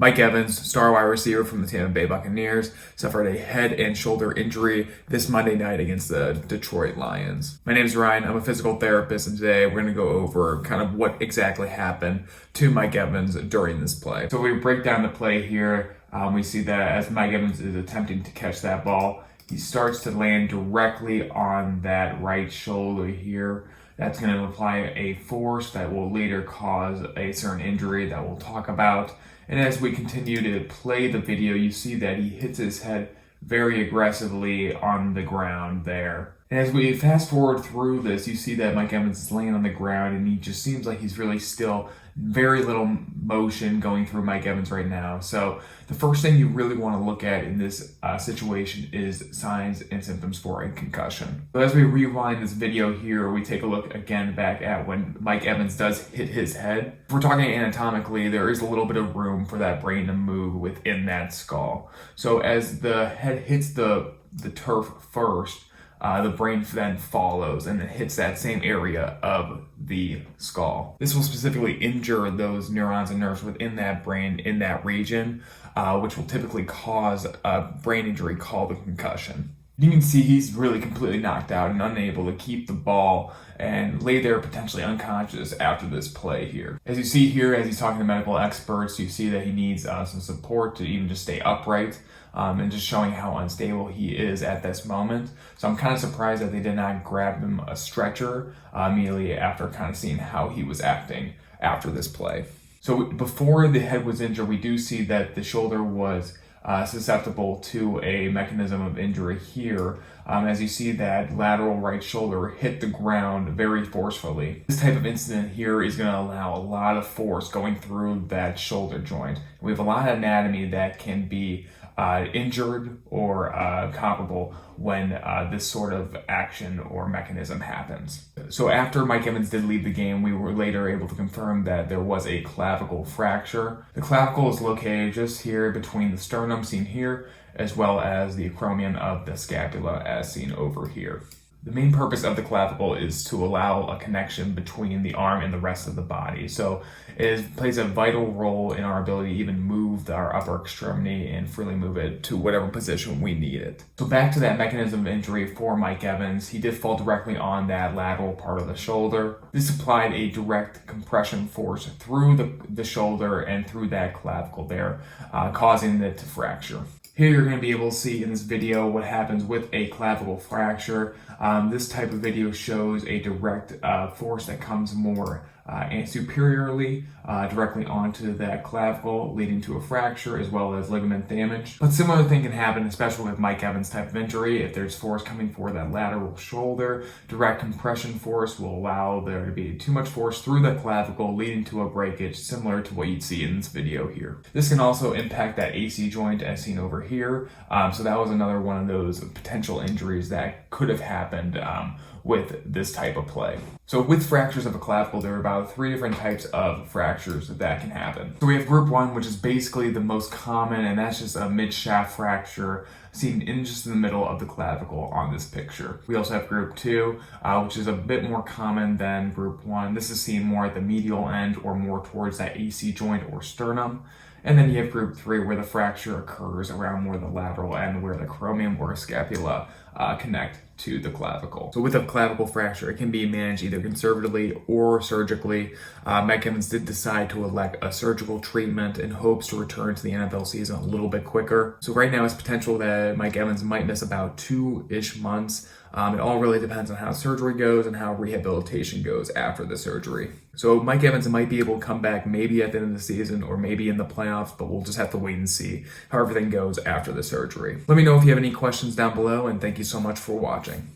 Mike Evans, star wide receiver from the Tampa Bay Buccaneers, suffered a head and shoulder injury this Monday night against the Detroit Lions. My name is Ryan. I'm a physical therapist, and today we're going to go over kind of what exactly happened to Mike Evans during this play. So we break down the play here. We see that as Mike Evans is attempting to catch that ball, he starts to land directly on that right shoulder here. That's going to apply a force that will later cause a certain injury that we'll talk about. And as we continue to play the video, you see that he hits his head very aggressively on the ground there. And as we fast forward through this, you see that Mike Evans is laying on the ground and he just seems like he's really still very little motion going through Mike Evans right now. So the first thing you really want to look at in this situation is signs and symptoms for a concussion. So as we rewind this video here, we take a look again back at when Mike Evans does hit his head. If we're talking anatomically, there is a little bit of room for that brain to move within that skull. So as the head hits the turf first, the brain then follows and then hits that same area of the skull. This will specifically injure those neurons and nerves within that brain in that region, which will typically cause a brain injury called a concussion. You can see he's really completely knocked out and unable to keep the ball and lay there potentially unconscious after this play here. As you see here, as he's talking to medical experts, you see that he needs some support to even just stay upright, and just showing how unstable he is at this moment. So I'm kind of surprised that they did not grab him a stretcher immediately after kind of seeing how he was acting after this play. So before the head was injured, we do see that the shoulder was susceptible to a mechanism of injury here, as you see that lateral right shoulder hit the ground very forcefully. This type of incident here is going to allow a lot of force going through that shoulder joint. We have a lot of anatomy that can be injured or comparable when this sort of action or mechanism happens. So after Mike Evans did leave the game, we were later able to confirm that there was a clavicle fracture. The clavicle is located just here between the sternum, seen here, as well as the acromion of the scapula, as seen over here. The main purpose of the clavicle is to allow a connection between the arm and the rest of the body. So it plays a vital role in our ability to even move our upper extremity and freely move it to whatever position we need it. So back to that mechanism of injury for Mike Evans, he did fall directly on that lateral part of the shoulder. This applied a direct compression force through the shoulder and through that clavicle there, causing it to fracture. Here you're going to be able to see in this video what happens with a clavicle fracture. This type of video shows a direct force that comes more superiorly directly onto that clavicle, leading to a fracture as well as ligament damage. But similar thing can happen, especially with Mike Evans type of injury. If there's force coming for that lateral shoulder, direct compression force will allow there to be too much force through the clavicle, leading to a breakage similar to what you'd see in this video here. This can also impact that AC joint as seen over here. So that was another one of those potential injuries that could have happened with this type of play. So with fractures of a clavicle, there are about 3 different types of fractures that can happen. So we have group 1, which is basically the most common, and that's just a mid-shaft fracture seen in just in the middle of the clavicle on this picture. We also have group 2, which is a bit more common than group 1. This is seen more at the medial end or more towards that AC joint or sternum. And then you have group 3, where the fracture occurs around more the lateral end, where the acromion or scapula connect to the clavicle. So with a clavicle fracture, it can be managed either conservatively or surgically. Mike Evans did decide to elect a surgical treatment in hopes to return to the NFL season a little bit quicker. So right now it's potential that Mike Evans might miss about 2-ish months. It all really depends on how surgery goes and how rehabilitation goes after the surgery. So Mike Evans might be able to come back maybe at the end of the season or maybe in the playoffs, but we'll just have to wait and see how everything goes after the surgery. Let me know if you have any questions down below, and thank you so much for watching.